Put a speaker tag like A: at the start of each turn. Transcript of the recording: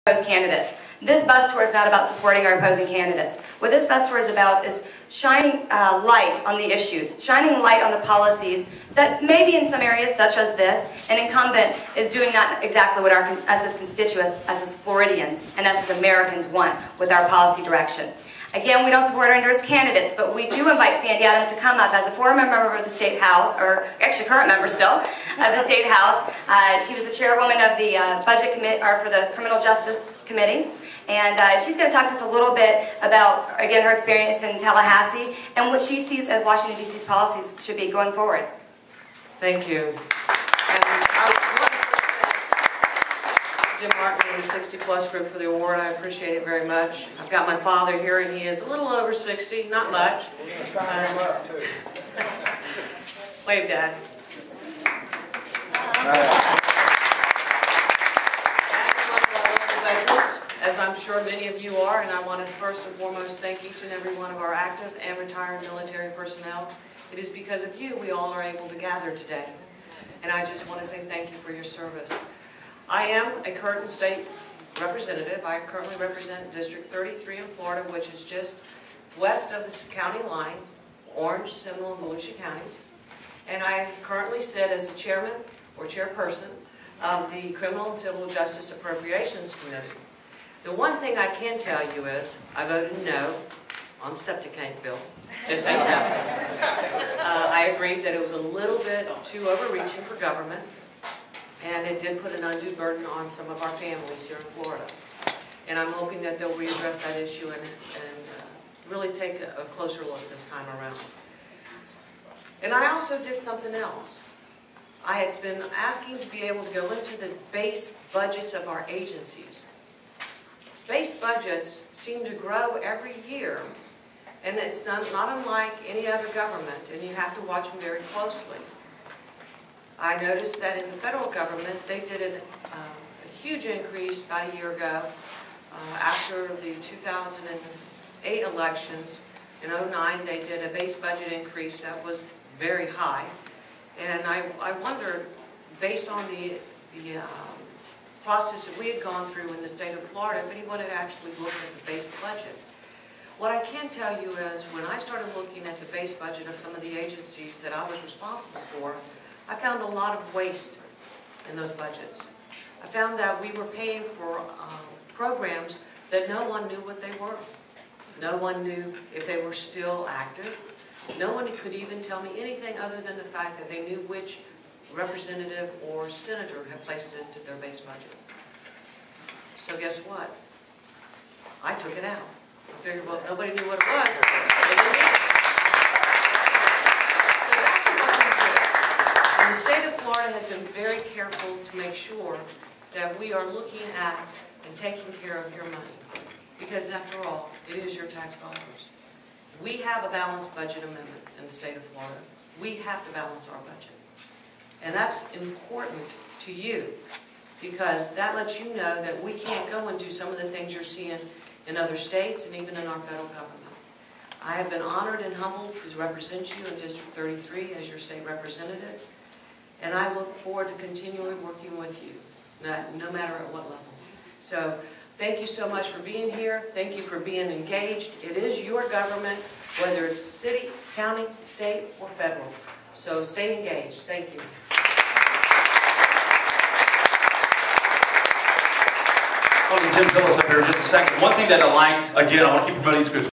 A: opposed candidates. This bus tour is not about supporting our opposing candidates. What this bus tour is about is shining light on the issues, shining light on the policies that maybe in some areas, such as this, an incumbent is doing not exactly what us as constituents, us as Floridians, and us as Americans want with our policy direction. Again, we don't support our endorsed candidates, but we do invite Sandy Adams to come up as a former member of the State House, or actually current member still, of the State House. She was the chairwoman of the Budget Committee, or for the Criminal Justice Committee, and she's going to talk to us a little bit about, again, her experience in Tallahassee and what she sees as Washington, D.C.'s policies should be going forward.
B: Thank you. And I want to thank Jim Martin and the 60 Plus group for the award. I appreciate it very much. I've got my father here, and he is a little over 60, not much.
C: We're going to sign him up, too.
B: Wave, Dad. As I'm sure many of you are, and I want to first and foremost thank each and every one of our active and retired military personnel. It is because of you we all are able to gather today. And I just want to say thank you for your service. I am a current state representative. I currently represent District 33 in Florida, which is just west of the county line, Orange, Seminole, and Volusia counties. And I currently sit as the chairman or chairperson of the Criminal and Civil Justice Appropriations Committee. The one thing I can tell you is I voted no on the septic tank bill. Just so you know. I agreed that it was a little bit too overreaching for government, and it did put an undue burden on some of our families here in Florida. And I'm hoping that they'll readdress that issue and really take a closer look this time around. And I also did something else. I had been asking to be able to go into the base budgets of our agencies. Base budgets seem to grow every year, and it's not unlike any other government, and you have to watch them very closely. I noticed that in the federal government, they did a huge increase about a year ago after the 2008 elections. In 2009, they did a base budget increase that was very high. And I wondered, based on the process that we had gone through in the state of Florida, if anyone had actually looked at the base budget. What I can tell you is, when I started looking at the base budget of some of the agencies that I was responsible for, I found a lot of waste in those budgets. I found that we were paying for programs that no one knew what they were. No one knew if they were still active. No one could even tell me anything other than the fact that they knew which representative or senator had placed it into their base budget. So guess what? I took it out. I figured, well, nobody knew what it was. So that's what we did. And the state of Florida has been very careful to make sure that we are looking at and taking care of your money. Because after all, it is your tax dollars. We have a balanced budget amendment in the state of Florida. We have to balance our budget. And that's important to you, because that lets you know that we can't go and do some of the things you're seeing in other states and even in our federal government. I have been honored and humbled to represent you in District 33 as your state representative, and I look forward to continually working with you, no matter at what level. So thank you so much for being here. Thank you for being engaged. It is your government, whether it's city, county, state, or federal. So stay engaged. Thank you.
D: Tim Phillips up here in just a second. One thing that I like, again, I want to keep promoting these groups.